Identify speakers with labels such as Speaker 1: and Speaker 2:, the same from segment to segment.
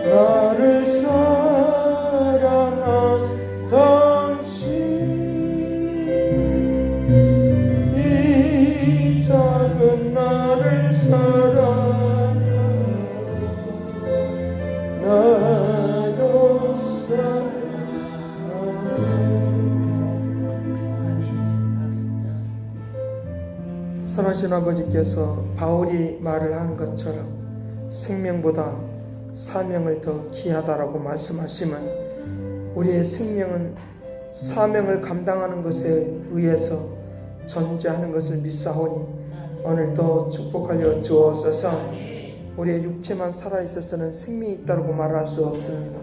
Speaker 1: 나를 사랑한 당신, 이 작은 나를 사랑한 나도 선하신 아버지께서 바울이 말을 한 것처럼 생명보다 사명을 더 귀하다라고 말씀하시면 우리의 생명은 사명을 감당하는 것에 의해서 존재하는 것을 믿사오니 오늘도 축복하여 주옵소서. 우리의 육체만 살아있어서는 생명이 있다고 말할 수 없습니다.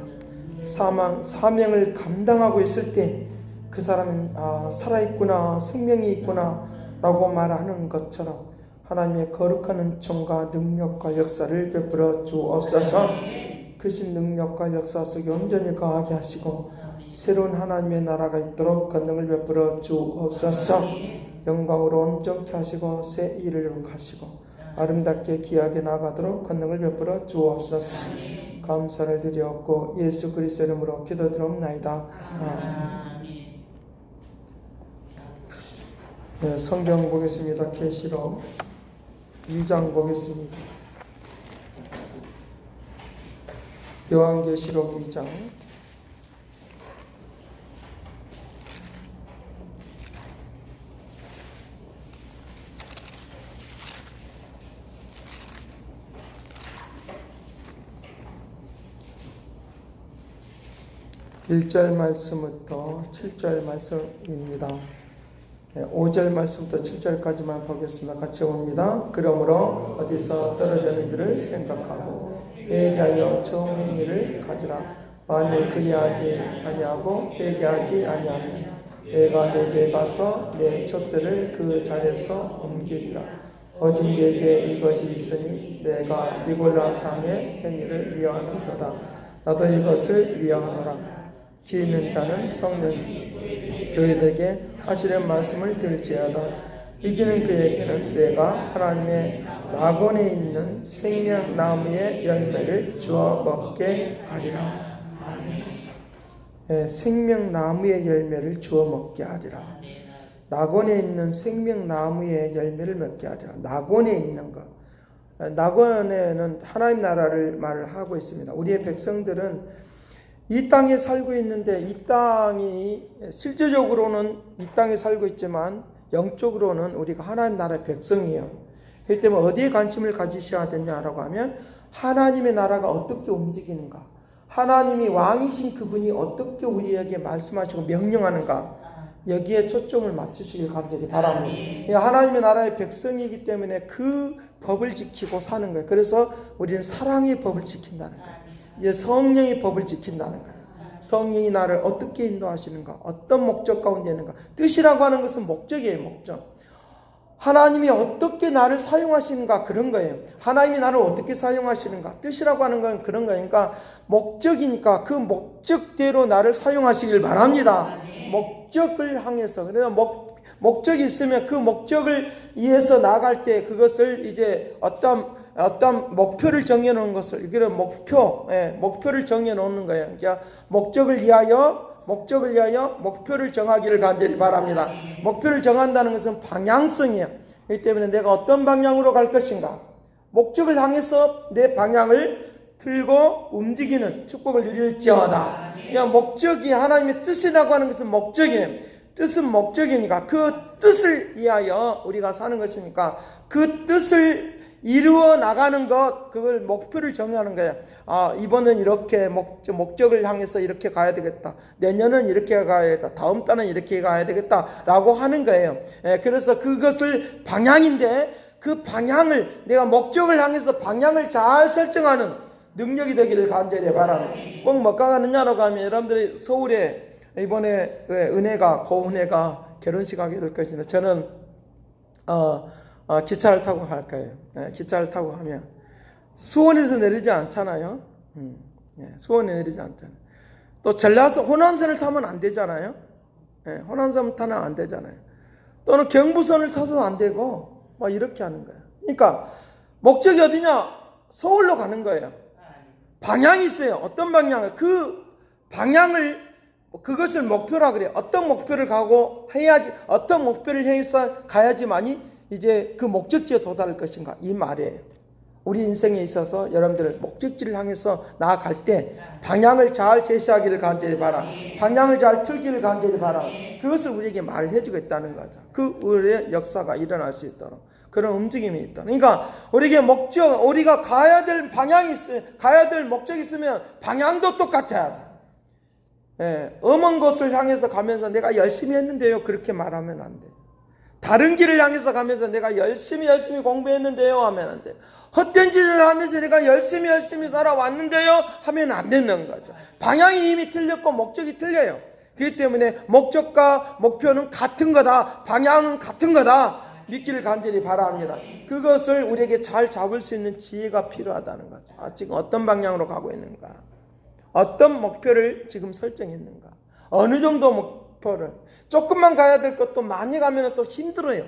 Speaker 1: 사명을 감당하고 있을 때 그 사람은 살아있구나, 생명이 있구나 라고 말하는 것처럼 하나님의 거룩한 은총과 능력과 역사를 베풀어 주옵소서. 크신 능력과 역사 속에 온전히 거하게 하시고 새로운 하나님의 나라가 있도록 권능을 베풀어 주옵소서. 영광으로 온전케 하시고 새 일을 이룩하시고 아름답게 귀하게 나가도록 권능을 베풀어 주옵소서. 감사를 드리옵고 예수 그리스도 이름으로 기도드리옵나이다. 아멘. 네, 성경 보겠습니다. 계시록 2장 보겠습니다. 요한계시록 2장 1절 말씀부터 7절 말씀입니다. 5절 말씀부터 7절까지만 보겠습니다. 같이 봅니다. 그러므로 어디서 떨어졌는지를 생각하고 회개하여 처음 행위를 가지라. 만일 그리하지 아니하고 회개하지 아니하면 내가 내게 가서 내 촛대를 그 자리에서 옮기리라. 오직 내게 이것이 있으니 내가 니골라 땅의 행위를 위하노라. 나도 이것을 위하노라. 귀 있는 자는 성령 교회들에게 하시는 말씀을 들지어다. 이기는 그에게는 내가 하나님의 낙원에 있는 생명나무의 열매를 주어 먹게 하리라. 아멘. 생명나무의 열매를 주어 먹게 하리라. 낙원에 있는 생명나무의 열매를 먹게 하리라. 낙원에 있는 것. 낙원에는 하나님 나라를 말을 하고 있습니다. 우리의 백성들은 이 땅에 살고 있는데 이 땅이 실제적으로는 이 땅에 살고 있지만 영적으로는 우리가 하나님 나라의 백성이에요. 그렇기 때문에 어디에 관심을 가지셔야 되냐라고 하면 하나님의 나라가 어떻게 움직이는가, 하나님이 왕이신 그분이 어떻게 우리에게 말씀하시고 명령하는가, 여기에 초점을 맞추시길 간절히 바랍니다. 하나님의 나라의 백성이기 때문에 그 법을 지키고 사는 거예요. 그래서 우리는 사랑의 법을 지킨다는 거예요. 이제 성령의 법을 지킨다는 거예요. 성령이 나를 어떻게 인도하시는가, 어떤 목적 가운데 있는가. 뜻이라고 하는 것은 목적이에요. 목적. 하나님이 어떻게 나를 사용하시는가, 그런 거예요. 하나님이 나를 어떻게 사용하시는가, 뜻이라고 하는 건 그런 거니까 목적이니까 그 목적대로 나를 사용하시길 바랍니다. 목적을 향해서. 그래서 목적이 있으면 그 목적을 위해서 나갈 때 그것을 이제 어떤 목표를 정해놓은 것을, 이거는 목표를 정해놓는 거예요. 그러니까 목표를 위하여 목표를 정하기를 간절히 바랍니다. 목표를 정한다는 것은 방향성이에요. 그렇기 때문에 내가 어떤 방향으로 갈 것인가, 목적을 향해서 내 방향을 틀고 움직이는 축복을 누릴지어다. 그냥 목적이 하나님의 뜻이라고 하는 것은 목적이에요. 뜻은 목적이니까 그 뜻을 위하여 우리가 사는 것이니까 그 뜻을 이루어 나가는 것, 그걸 목표를 정하는 거예요. 이번은 이렇게 목적을 향해서 이렇게 가야 되겠다. 내년은 이렇게 가야 되겠다. 다음 달은 이렇게 가야 되겠다. 라고 하는 거예요. 그래서 그것을 방향인데 그 방향을, 내가 목적을 향해서 방향을 잘 설정하는 능력이 되기를 간절히 바랍니다. 꼭 뭐 가느냐라고 하면 여러분들이 서울에 이번에 고은혜가 결혼식 하게 될 것입니다. 저는 기차를 타고 갈 거예요. 기차를 타고 가면 수원에서 내리지 않잖아요. 수원에 내리지 않잖아요. 또 전라서 호남선을 타면 안 되잖아요. 호남선을 타면 안 되잖아요. 또는 경부선을 타도 안 되고 막 이렇게 하는 거예요. 그러니까 목적이 어디냐? 서울로 가는 거예요. 방향이 있어요. 어떤 방향을, 그 방향을, 그것을 목표라 그래요. 어떤 목표를 가고 해야지, 어떤 목표를 향해서 가야지만이 이제 그 목적지에 도달할 것인가, 이 말이에요. 우리 인생에 있어서 여러분들 목적지를 향해서 나아갈 때 방향을 잘 제시하기를 간절히 바라. 방향을 잘 틀기를 간절히 바라. 그것을 우리에게 말해 주고 있다는 거죠. 그 우리의 역사가 일어날 수 있도록 그런 움직임이 있다. 그러니까 우리에게 목적, 우리가 가야 될 방향이 있어요. 가야 될 목적이 있으면 방향도 똑같아야 돼. 예, 엄한 곳을 향해서 가면서 내가 열심히 했는데요, 그렇게 말하면 안 돼. 다른 길을 향해서 가면서 내가 열심히 공부했는데요 하면 안 돼. 헛된 짓을 하면서 내가 열심히 살아왔는데요 하면 안 되는 거죠. 방향이 이미 틀렸고 목적이 틀려요. 그렇기 때문에 목적과 목표는 같은 거다, 방향은 같은 거다 믿기를 간절히 바랍니다. 그것을 우리에게 잘 잡을 수 있는 지혜가 필요하다는 거죠. 지금 어떤 방향으로 가고 있는가, 어떤 목표를 지금 설정했는가, 어느 정도 목표를, 조금만 가야 될 것도 많이 가면 또 힘들어요.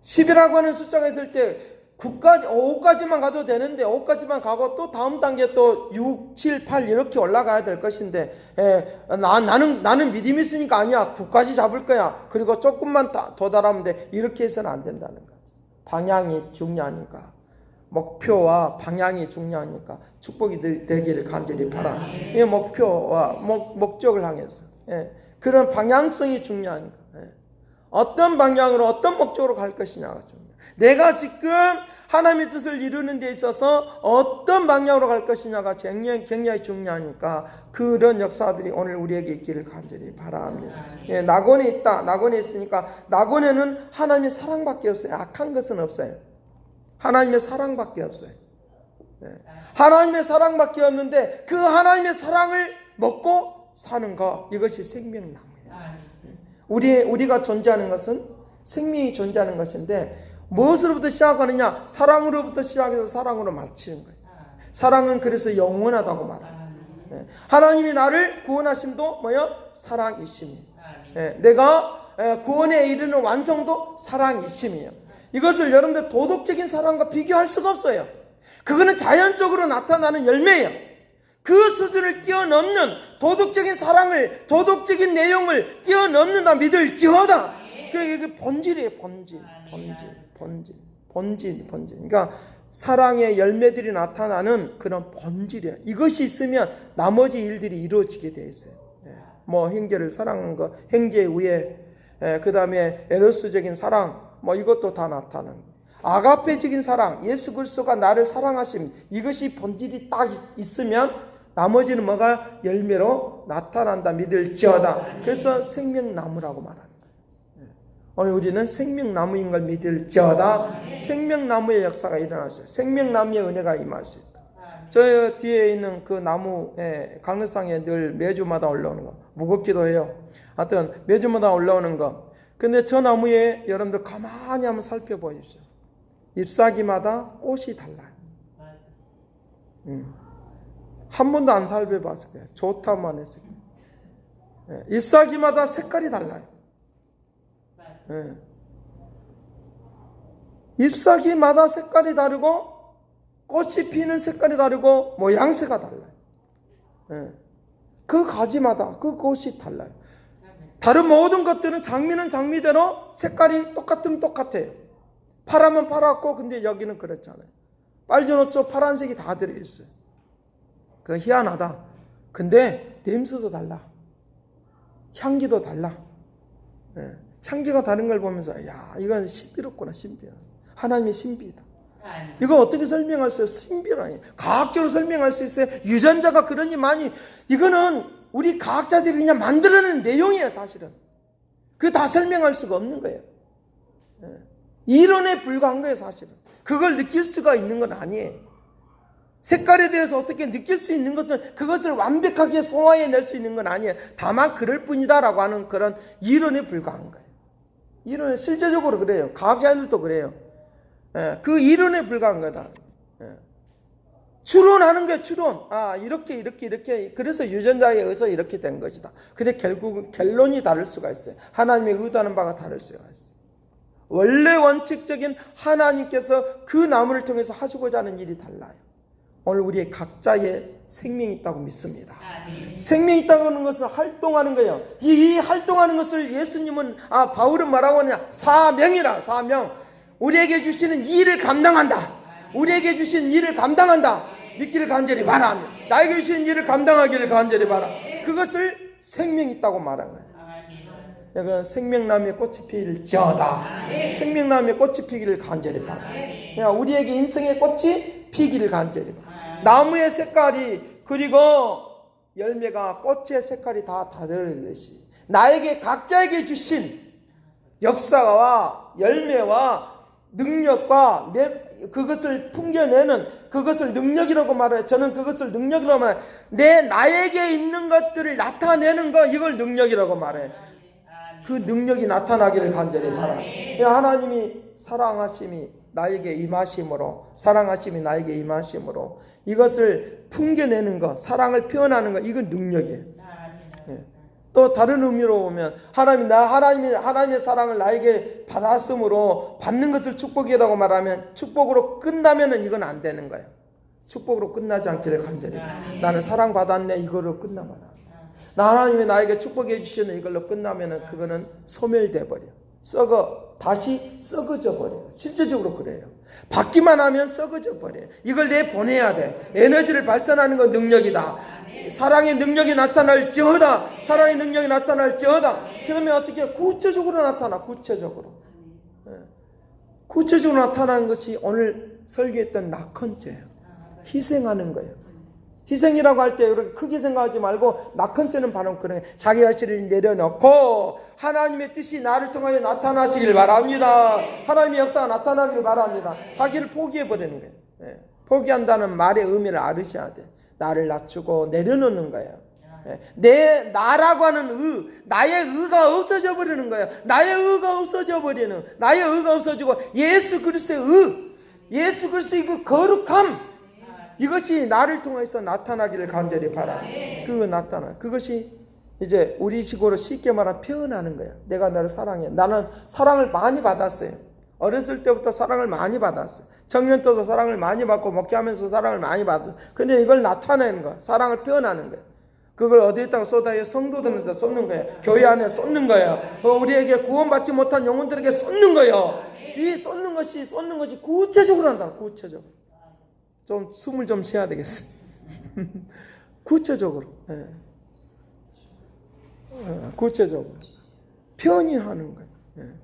Speaker 1: 10이라고 하는 숫자가 있을 때 5까지만 가도 되는데 5까지만 가고 또 다음 단계 또 6, 7, 8 이렇게 올라가야 될 것인데 나는 믿음이 있으니까 아니야, 9까지 잡을 거야, 그리고 조금만 도달하면 돼, 이렇게 해서는 안 된다는 거죠. 방향이 중요하니까, 목표와 방향이 중요하니까 축복이 되기를 간절히 바라. 이 목표와 목적을 향해서 그런 방향성이 중요하니까 어떤 방향으로 어떤 목적으로 갈 것이냐가 중요해요. 내가 지금 하나님의 뜻을 이루는 데 있어서 어떤 방향으로 갈 것이냐가 굉장히 중요하니까 그런 역사들이 오늘 우리에게 있기를 간절히 바랍니다. 낙원에 있다. 낙원에 있으니까 낙원에는 하나님의 사랑밖에 없어요. 악한 것은 없어요. 하나님의 사랑밖에 없어요. 하나님의 사랑밖에 없는데 그 하나님의 사랑을 먹고 사는 것, 이것이 생명나무예요. 우리가 존재하는 것은 생명이 존재하는 것인데 무엇으로부터 시작하느냐? 사랑으로부터 시작해서 사랑으로 마치는 거예요. 사랑은 그래서 영원하다고 말합니다. 하나님이 나를 구원하심도 뭐요? 사랑이심이에요. 내가 구원에 이르는 완성도 사랑이심이에요. 이것을 여러분들 도덕적인 사랑과 비교할 수가 없어요. 그거는 자연적으로 나타나는 열매예요. 그 수준을 뛰어넘는 도덕적인 사랑을, 도덕적인 내용을 뛰어넘는다 믿을지어다. 그게 본질이에요. 본질. 그러니까 사랑의 열매들이 나타나는 그런 본질이에요. 이것이 있으면 나머지 일들이 이루어지게 되어 있어요. 뭐 형제를 사랑하는 거, 형제의 우애, 그 다음에 에로스적인 사랑, 뭐 이것도 다 나타나는 거예요. 아가페적인 사랑, 예수 그리스도가 나를 사랑하심, 이것이 본질이 딱 있으면 나머지는 뭐가 열매로 나타난다 믿을지어다. 그래서 생명나무라고 말하는 거예요. 오늘 우리는 생명나무인 걸 믿을지어다. 생명나무의 역사가 일어날 수 있어요. 생명나무의 은혜가 임할 수 있다. 저 뒤에 있는 그 나무, 강릉상에 늘 매주마다 올라오는 거, 무겁기도 해요. 하여튼 매주마다 올라오는 거. 근데 저 나무에 여러분들 가만히 한번 살펴보십시오. 잎사귀마다 꽃이 달라요. 한 번도 안 살펴봐서 그래요. 좋다만 해서. 잎사귀마다 색깔이 달라요. 잎사귀마다 색깔이 다르고 꽃이 피는 색깔이 다르고 모양새가 달라요. 그 가지마다 그 꽃이 달라요. 다른 모든 것들은 장미는 장미대로 색깔이 똑같으면 똑같아요. 파라면 파랗고, 근데 여기는 그렇잖아요. 빨주노초 파란색이 다 들어있어요. 그건 희한하다. 근데 냄새도 달라. 향기도 달라. 향기가 다른 걸 보면서 야, 이건 신비롭구나. 신비야. 하나님의 신비다. 이거 어떻게 설명할 수 있어요? 신비라니. 과학적으로 설명할 수 있어요? 유전자가 그러니 많이. 이거는 우리 과학자들이 그냥 만들어낸 내용이에요, 사실은. 그거 다 설명할 수가 없는 거예요. 이론에 불과한 거예요, 사실은. 그걸 느낄 수가 있는 건 아니에요. 색깔에 대해서 어떻게 느낄 수 있는 것은 그것을 완벽하게 소화해낼 수 있는 건 아니에요. 다만 그럴 뿐이다라고 하는 그런 이론에 불과한 거예요. 이론은 실제적으로 그래요. 과학자들도 그래요. 그 이론에 불과한 거다. 추론하는 게 추론. 이렇게. 그래서 유전자에 의해서 이렇게 된 것이다. 근데 결국은 결론이 다를 수가 있어요. 하나님의 의도하는 바가 다를 수가 있어요. 원래 원칙적인 하나님께서 그 나무를 통해서 하시고자 하는 일이 달라요. 오늘 우리의 각자의 생명이 있다고 믿습니다. 생명이 있다고 하는 것은 활동하는 거예요. 이 활동하는 것을 예수님은 바울은 뭐라고 하냐? 사명이라. 사명. 우리에게 주시는 일을 감당한다. 우리에게 주신 일을 감당한다. 믿기를 간절히 바랍니다. 나에게 주신 일을 감당하기를 간절히 바라. 그것을 생명이 있다고 말한 거예요. 여러분, 생명나무의 꽃이 피일지어다. 생명나무의 꽃이 피기를 간절히 바라. 우리에게 인생의 꽃이 피기를 간절히 바라. 나무의 색깔이 그리고 열매가 꽃의 색깔이 다 다르듯이 나에게 각자에게 주신 역사와 열매와 능력과 그것을 풍겨내는 그것을 능력이라고 말해요. 저는 그것을 능력이라고 말해요. 나에게 있는 것들을 나타내는 거, 이걸 능력이라고 말해요. 그 능력이 나타나기를 간절히 바랍니다. 하나님이 사랑하심이 나에게 임하심으로, 사랑하심이 나에게 임하심으로 이것을 풍겨내는 것, 사랑을 표현하는 것, 이건 능력이에요. 또 다른 의미로 보면 하나님의 사랑을 나에게 받았으므로 받는 것을 축복이라고 말하면 축복으로 끝나면은 이건 안 되는 거예요. 축복으로 끝나지 않기를 간절히 나는 사랑 받았네 이거로 끝나면 하나님이 나에게 축복해 주시는 이걸로 끝나면은 그거는 소멸돼 버려. 다시 썩어져 버려요. 실제적으로 그래요. 받기만 하면 썩어져 버려요. 이걸 보내야 돼. 에너지를 발산하는 건 능력이다. 사랑의 능력이 나타날지어다. 사랑의 능력이 나타날지어다. 그러면 어떻게 구체적으로 나타나? 구체적으로 나타나는 것이 오늘 설교했던 낙헌죄예요. 희생하는 거예요. 희생이라고 할 때 이렇게 크게 생각하지 말고 낙헌죄는 바로 그런 자기 자신을 내려놓고 하나님의 뜻이 나를 통하여 나타나시길 바랍니다. 하나님의 역사가 나타나길 바랍니다. 자기를 포기해버리는 거예요. 포기한다는 말의 의미를 알으셔야 돼요. 나를 낮추고 내려놓는 거예요. 나라고 하는 나의 의가 없어져 버리는 거예요. 나의 의가 없어지고 예수 그리스도의 예수 그리스도의 그 거룩함, 이것이 나를 통해서 나타나기를 간절히 바랍니다. 그것이 이제 우리 식으로 쉽게 말하면 표현하는 거예요. 내가 나를 사랑해. 나는 사랑을 많이 받았어요. 어렸을 때부터 사랑을 많이 받았어요. 청년 때도 사랑을 많이 받고 목회하면서 사랑을 많이 받았어요. 근데 이걸 나타내는 거예요. 사랑을 표현하는 거예요. 그걸 어디에다가 쏟아요? 성도들한테 쏟는 거예요. 교회 안에 쏟는 거예요. 우리에게 구원받지 못한 영혼들에게 쏟는 거예요. 이 쏟는 것이 구체적으로 한다. 구체적으로. 좀 숨을 좀 쉬어야 되겠어. 구체적으로. 구체적으로. 표현하는 거예요.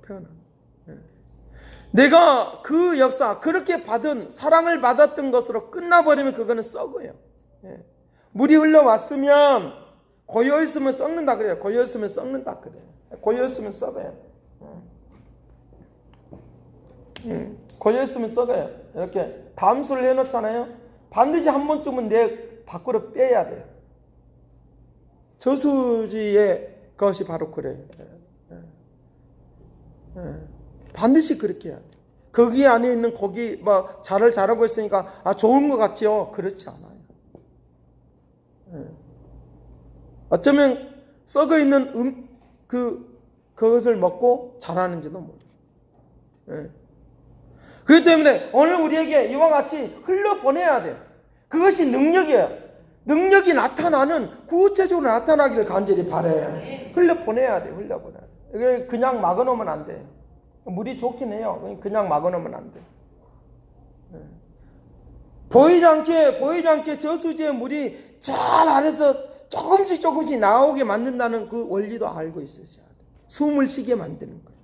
Speaker 1: 표현하는 거예요. 내가 그 역사, 그렇게 받은, 사랑을 받았던 것으로 끝나버리면 그거는 썩어요. 물이 흘러왔으면, 고여있으면 썩는다 그래요. 고여있으면 썩는다 그래요. 고여있으면 썩어요. 고여있으면 썩어요. 이렇게 담수를 해놓잖아요. 반드시 한 번쯤은 내 밖으로 빼야 돼요. 저수지의 것이 바로 그래요. 반드시 그렇게 해야 돼요. 거기 안에 있는 고기 잘을 자라고 있으니까 좋은 것 같지요? 그렇지 않아요. 어쩌면 썩어 있는 그것을 먹고 자라는지도 모르요. 그렇기 때문에 오늘 우리에게 이와 같이 흘러보내야 돼요. 그것이 능력이에요. 능력이 구체적으로 나타나기를 간절히 바라요. 흘러보내야 돼요. 그냥 막아놓으면 안 돼요. 물이 좋긴 해요. 그냥 막아놓으면 안 돼요. 보이지 않게 저수지의 물이 잘 아래서 조금씩 나오게 만든다는 그 원리도 알고 있으셔야 돼요. 숨을 쉬게 만드는 거예요.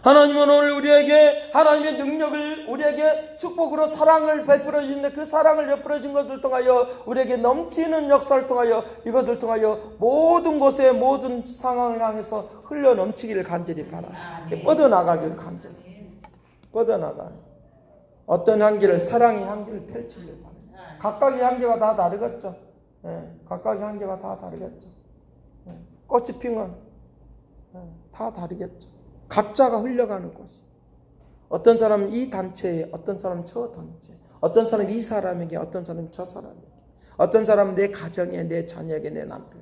Speaker 1: 하나님은 오늘 우리에게 하나님의 능력을, 우리에게 축복으로 사랑을 베풀어 주시는데, 그 사랑을 베풀어 준 것을 통하여 우리에게 넘치는 역사를 통하여, 이것을 통하여 모든 곳에 모든 상황을 향해서 흘러 넘치기를 간절히 바라. 뻗어나가기를 간절히. 뻗어나가. 어떤 향기를, 사랑의 향기를 펼치기를 바라. 각각의 향기가 다 다르겠죠. 각각의 향기가 다 다르겠죠. 꽃이 핀 건 다 다르겠죠. 각자가 흘러가는 곳이. 어떤 사람은 이 단체에, 어떤 사람은 저 단체, 어떤 사람은 이 사람에게, 어떤 사람은 저 사람에게, 어떤 사람은 내 가정에, 내 자녀에게, 내 남편.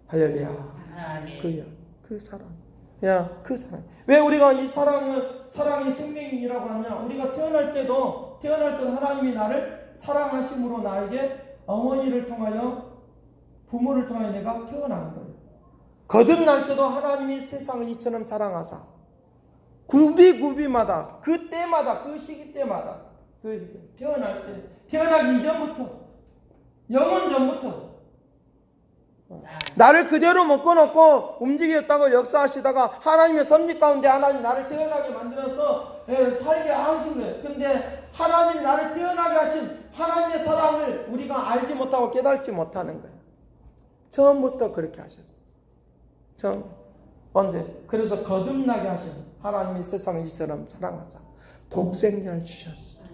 Speaker 1: 할렐루야. 그 사람. 야, 그 사랑. 왜 우리가 이 사랑이 생명이라고 하냐? 우리가 태어날 때도 하나님이 나를 사랑하심으로 나에게 어머니를 통하여 부모를 통하여 내가 태어난 거예요. 거듭날 때도 하나님이 세상을 이처럼 사랑하사 굽이마다 그 때마다 그 시기 때마다 태어날 때 태어나기 이전부터 영원 전부터 나를 그대로 묶어놓고 움직였다고 역사하시다가 하나님의 섭리 가운데 하나님 나를 태어나게 만들어서 살게 하신 거예요. 근데 하나님이 나를 태어나게 하신 하나님의 사랑을 우리가 알지 못하고 깨닫지 못하는 거예요. 처음부터 그렇게 하셨어요. 언제? 그래서 거듭나게 하신 하나님이 세상을 이처럼 사랑하사 독생자를 주셨어요.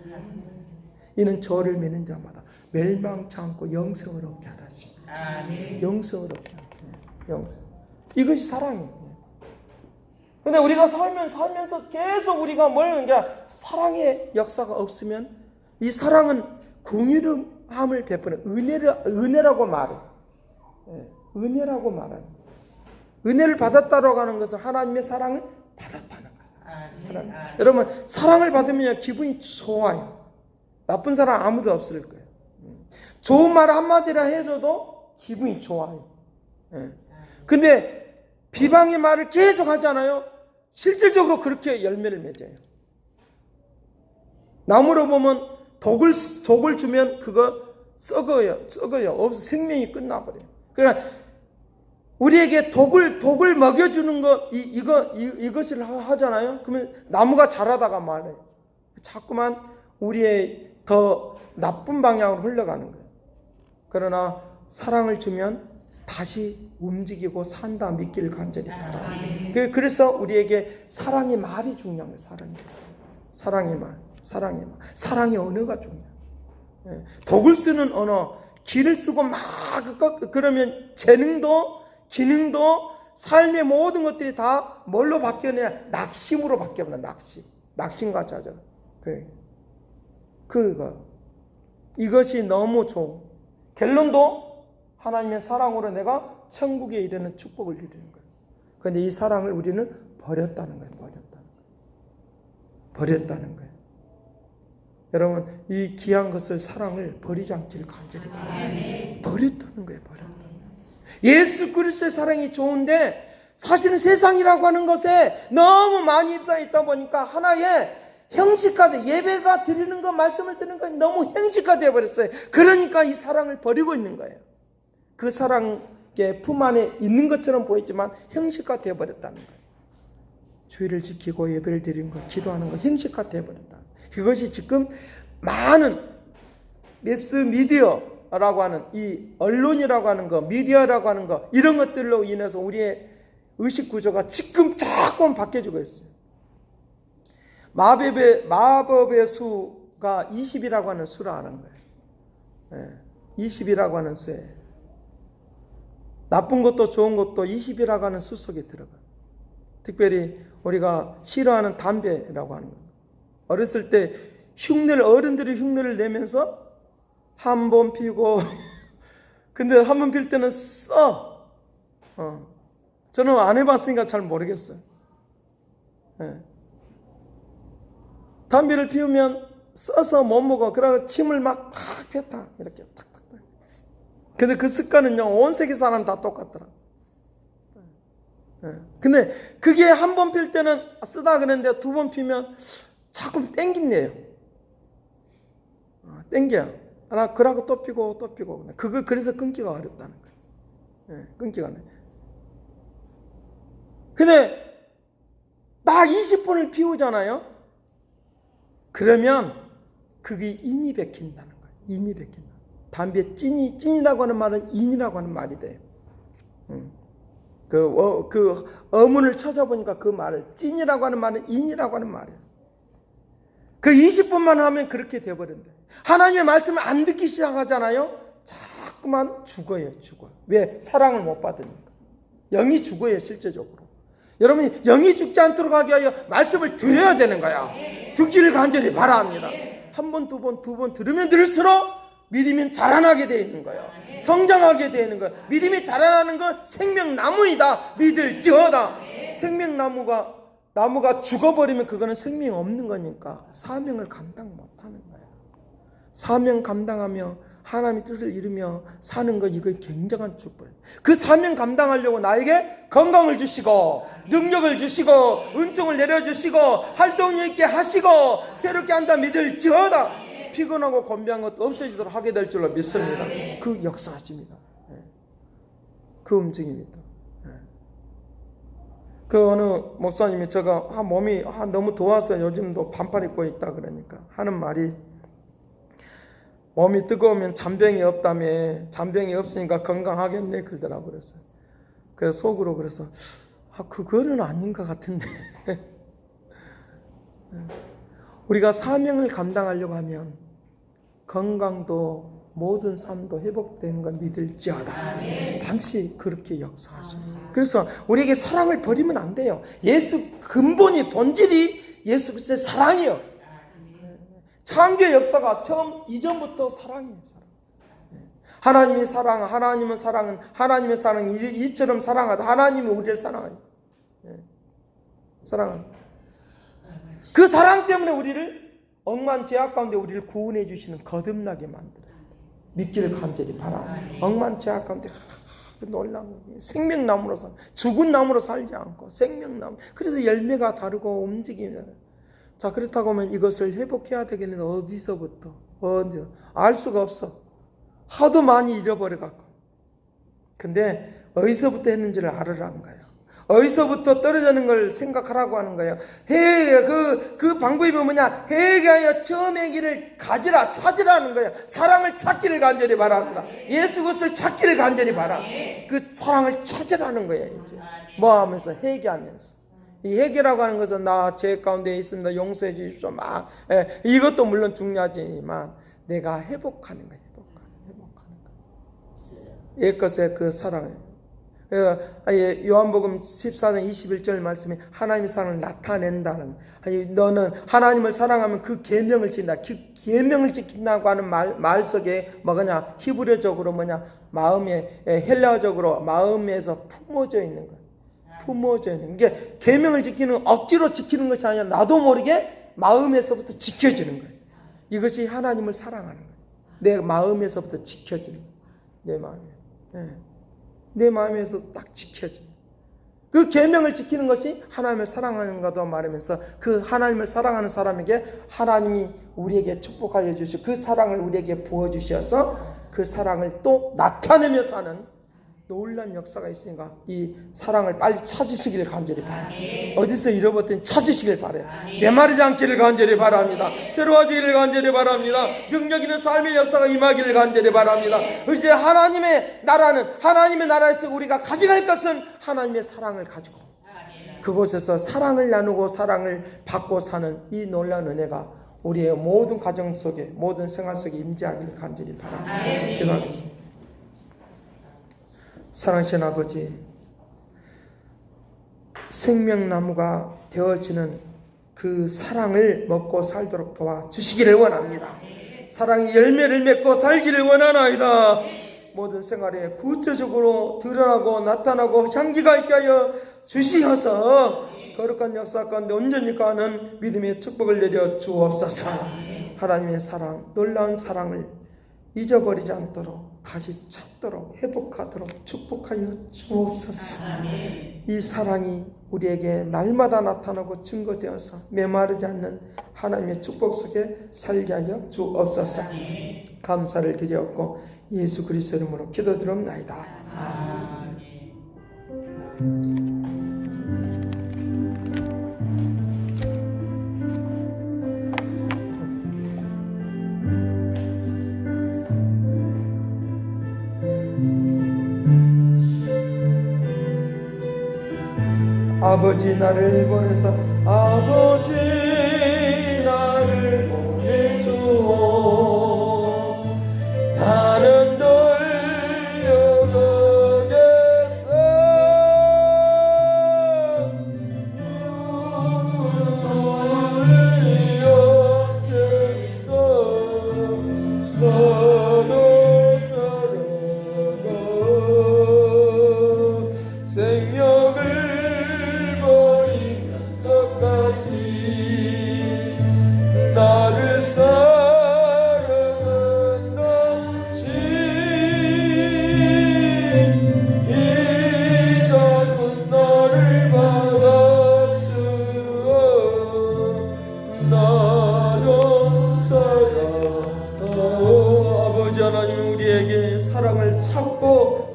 Speaker 1: 이는 저를 믿는 자마다 멸망치 않고 영생을 얻게 하라시. 영생을 얻게 하라. 영생. 이것이 사랑이에요. 근데 우리가 살면서 계속 우리가 뭘 게 사랑의 역사가 없으면 이 사랑은 긍휼함을 베푸는 은혜라고 말해. 은혜라고 말하는. 은혜를 받았다라고 하는 것은 하나님의 사랑을 받았다는 거예요. 여러분 사랑을 받으면 기분이 좋아요. 나쁜 사람 아무도 없을 거예요. 좋은 말 한마디라 해줘도 기분이 좋아요. 근데 비방의 말을 계속 하잖아요. 실질적으로 그렇게 열매를 맺어요. 나무로 보면 독을 주면 그거 썩어요. 없어 생명이 끝나버려요. 그러니까 우리에게 독을 먹여주는 거 이것을 하잖아요. 그러면 나무가 자라다가 말해요. 자꾸만 우리의 더 나쁜 방향으로 흘러가는 거예요. 그러나 사랑을 주면 다시 움직이고 산다 믿기를 간절히 바랍니다. 그래서 우리에게 사랑의 말이 중요한 거예요. 사랑의 말. 사랑의 언어가 중요해요. 독을 쓰는 언어, 기를 쓰고 막 그러면 재능도 기능도 삶의 모든 것들이 다 뭘로 바뀌어내냐? 낙심으로 바뀌어버려. 낙심과 좌절. 이것이 너무 좋은. 결론도 하나님의 사랑으로 내가 천국에 이르는 축복을 이루는 거예요. 그런데 이 사랑을 우리는 버렸다는 거예요. 버렸다는 거예요. 여러분 이 귀한 것을 사랑을 버리지 않기를 간절히 바랍니다. 버렸다는 거예요. 예수 그리스도의 사랑이 좋은데 사실은 세상이라고 하는 것에 너무 많이 휩싸여 있다 보니까 하나의 형식화돼 예배가 드리는 것 말씀을 듣는 것 너무 형식화되어 버렸어요. 그러니까 이 사랑을 버리고 있는 거예요. 그 사랑의 품 안에 있는 것처럼 보이지만 형식화되어 버렸다는 거예요. 주의를 지키고 예배를 드리는 것 기도하는 것 형식화되어 버렸다. 그것이 지금 많은 매스미디어라고 하는 이 언론이라고 하는 거 미디어라고 하는 거 이런 것들로 인해서 우리의 의식 구조가 지금 조금 바뀌어지고 있어요. 마법의 수가 20이라고 하는 수를 아는 거예요. 20이라고 하는 수예요. 나쁜 것도 좋은 것도 20이라고 하는 수 속에 들어가요. 특별히 우리가 싫어하는 담배라고 하는 거예요. 어렸을 때 어른들이 흉내를 내면서 한 번 피고 근데 한 번 필 때는 저는 안 해봤으니까 잘 모르겠어요. 담배를 피우면 써서 못 먹어. 그러고 침을 막 뱉다 이렇게 탁탁탁. 근데 그 습관은요 온 세계 사람 다 똑같더라. 근데 그게 한 번 필 때는 쓰다 그랬는데 두 번 피면 자꾸 땡긴대요. 땡겨요. 그러고 또 피고. 그래서 끊기가 어렵다는 거예요. 끊기가 어려워요. 근데 딱 20분을 피우잖아요. 그러면 그게 인이 베낀다는 거예요. 인이 베낀다. 담배 찐이라고 하는 말은 인이라고 하는 말이 돼요. 그 어문을 찾아보니까 그 말을 찐이라고 하는 말은 인이라고 하는 말이에요. 그 20분만 하면 그렇게 돼버린대. 하나님의 말씀을 안 듣기 시작하잖아요. 자꾸만 죽어요. 왜? 사랑을 못 받으니까. 영이 죽어요. 실제적으로. 여러분이 영이 죽지 않도록 하기 위하여 말씀을 들어야 되는 거야. 듣기를 간절히 바랍니다. 한 번, 두 번 들으면 들을수록 믿음이 자라나게 되어 있는 거예요. 성장하게 되는 거예요. 믿음이 자라나는 건 생명나무이다. 믿을지어다. 나무가 죽어버리면 그거는 생명이 없는 거니까 사명을 감당 못하는 거예요. 사명 감당하며 하나님의 뜻을 이루며 사는 것, 이거 굉장한 축복. 그 사명 감당하려고 나에게 건강을 주시고 능력을 주시고 은총을 내려주시고 활동력 있게 하시고 새롭게 한다 믿을지어다. 피곤하고 곤비한 것 없어지도록 하게 될 줄로 믿습니다. 그 역사하십니다. 그 움직임입니다. 그 어느 목사님이 제가 몸이 너무 더워서 요즘도 반팔 입고 있다 그러니까 하는 말이, 몸이 뜨거우면 잔병이 없다며, 잔병이 없으니까 건강하겠네 그러더라고요. 그래서 속으로 그래서 그거는 아닌 것 같은데 우리가 사명을 감당하려고 하면 건강도 모든 삶도 회복되는 걸 믿을지어다. 반드시 그렇게 역사하십니다. 그래서 우리에게 사랑을 버리면 안 돼요. 예수 근본이 본질이 예수 그리스도의 사랑이에요. 창조의 역사가 처음 이전부터 사랑이에요. 사랑. 하나님이 사랑, 하나님은 사랑은 하나님의 사랑 이처럼 사랑하다. 하나님이 우리를 사랑하요. 사랑합니다. 그 사랑 때문에 우리를 억만 죄악 가운데 우리를 구원해 주시는 거듭나게 만들어요. 믿기를 간절히 바라. 억만 죄악 가운데 놀라운 생명나무로 살, 죽은 나무로 살지 않고 생명나무. 그래서 열매가 다르고 움직이면, 자 그렇다고 하면 이것을 회복해야 되겠는데 어디서부터 언제 알 수가 없어. 하도 많이 잃어버려 갖고. 근데 어디서부터 했는지를 알으라는 거예요. 어디서부터 떨어지는 걸 생각하라고 하는 거예요. 그 방법이 뭐냐? 회개하여 처음의 길을 가지라, 찾으라는 거예요. 사랑을 찾기를 간절히 바랍니다. 예수 그리스도를 찾기를 간절히 바라. 그 사랑을 찾으라는 거예요. 이제 뭐 하면서? 회개하면서. 이 회개라고 하는 것은 나 죄 가운데 있습니다. 용서해 주십시오. 이것도 물론 중요하지만 내가 회복하는 거예요. 회복하는 거예요. 옛것의 그 사랑을. 요한복음 14장 21절 말씀에 하나님의 사랑을 나타낸다는, 너는 하나님을 사랑하면 그 계명을 지킨다. 계명을 지킨다고 하는 말 속에 뭐냐? 히브리어적으로 마음에, 헬라어적으로 마음에서 품어져 있는 거예요. 품어져 있는 게, 계명을 지키는, 억지로 지키는 것이 아니라 나도 모르게 마음에서부터 지켜지는 거예요. 이것이 하나님을 사랑하는 거예요. 내 마음에서부터 지켜지는 거예요. 내 마음에. 내 마음에서 딱 지켜져. 그 계명을 지키는 것이 하나님을 사랑하는 것도 말하면서, 그 하나님을 사랑하는 사람에게 하나님이 우리에게 축복하여 주시고 그 사랑을 우리에게 부어주셔서 그 사랑을 또 나타내며 사는 놀라운 역사가 있으니까 이 사랑을 빨리 찾으시기를 간절히 바랍니다. 어디서 잃어버렸더니 찾으시길 바라요. 메마르지 않기를 간절히 바랍니다. 새로워지기를 간절히 바랍니다. 능력 있는 삶의 역사가 임하기를 간절히 바랍니다. 이제 하나님의 나라에서 우리가 가져갈 것은 하나님의 사랑을 가지고 그곳에서 사랑을 나누고 사랑을 받고 사는 이 놀라운 은혜가 우리의 모든 가정 속에, 모든 생활 속에 임재하기를 간절히 바랍니다. 기도하겠습니다. 사랑하신 아버지, 생명나무가 되어지는 그 사랑을 먹고 살도록 도와주시기를 원합니다. 사랑이 열매를 맺고 살기를 원하나이다. 모든 생활에 구체적으로 드러나고 나타나고 향기가 있게 하여 주시어서 거룩한 역사 가운데 온전히 가는 믿음의 축복을 내려 주옵소서. 하나님의 사랑, 놀라운 사랑을 잊어버리지 않도록 다시 찾도록 회복하도록 축복하여 주옵소서. 이 사랑이 우리에게 날마다 나타나고 증거되어서 메마르지 않는 하나님의 축복 속에 살게 하여 주옵소서. 감사를 드렸고 예수 그리스도 이름으로 기도드립나이다. 아멘. 아버지 나를 보내서 아버지 나를 보내주오. 나는 돌려가겠어. 눈물이 없겠어.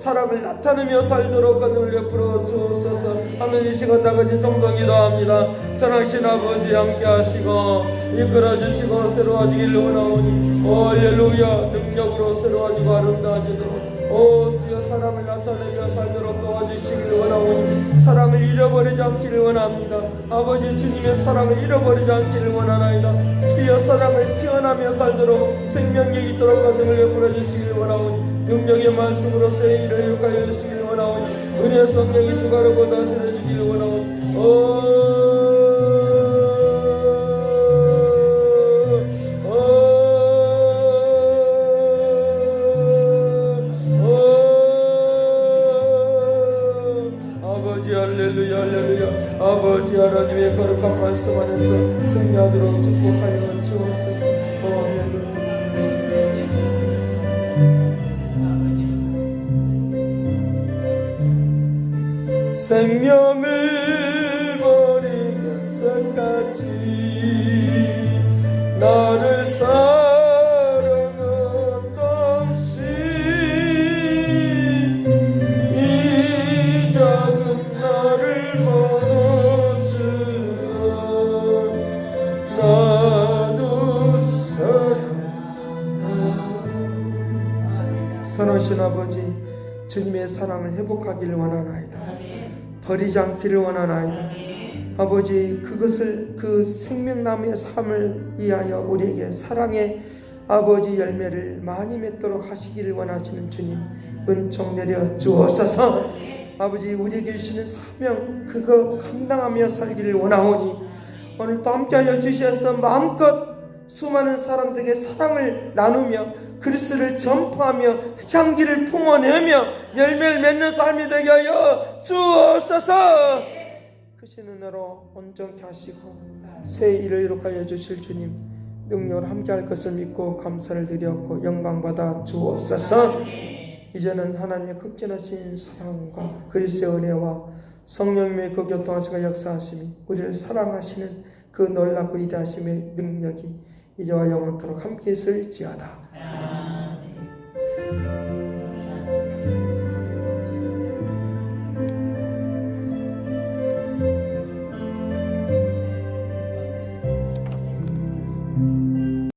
Speaker 1: 사람을 나타내며 살도록 하늘 베풀어 주옵소서. 하늘 이 시간 나같이 정성기도 합니다. 사랑하신 아버지 함께 하시고 이끌어 주시고 새로워지기를 원하오니 할렐루야. 능력으로 새로워지고 아름다워지도록 주여 사람을 나타내며 살도록 도와주시기를 원하오니 사람을 잃어버리지 않기를 원합니다. 아버지 주님의 사람을 잃어버리지 않기를 원하나이다. 주여 사람을 피어나며 살도록 생명력이 있도록 하늘 베풀어 주시기를 원하오니 능력의 말씀으로 새 일을 이룩하여 주시기를 원하오니 은혜의 성령이 주가르고 다스려 주기를 원하오니 할렐루야 할렐루야. 아버지 하나님의 거룩한 말씀 안에서 승리하도록 축복하여 주옵소서. 할렐루야. 생명을 버리면서까지 나를 사랑한 당신 이 작은 나를 멀었으나 나도 사랑하신 아버지 주님의 사랑을 회복하기를 원하나이다. 버리지 않기를 원하나이다. 아버지 그것을 그 생명나무의 삶을 위하여 우리에게 사랑의 아버지 열매를 많이 맺도록 하시기를 원하시는 주님 은총 내려 주옵소서. 아버지 우리에게 주시는 사명 그거 감당하며 살기를 원하오니 오늘도 함께하여 주셔서 마음껏 수많은 사람들에게 사랑을 나누며 그리스도를 전파하며 향기를 품어내며 열매를 맺는 삶이 되게 하여 주옵소서. 크신 은혜로 온전케 하시고 새 일을 이룩하여 주실 주님 능력으로 함께할 것을 믿고 감사를 드렸고 영광받아 주옵소서. 이제는 하나님의 극진하신 사랑과 그리스도의 은혜와 성령님의 그 교통하시고 역사하심이 우리를 사랑하시는 그 놀랍고 위대하심의 능력이 이제와 영원토록 함께 있을지어다.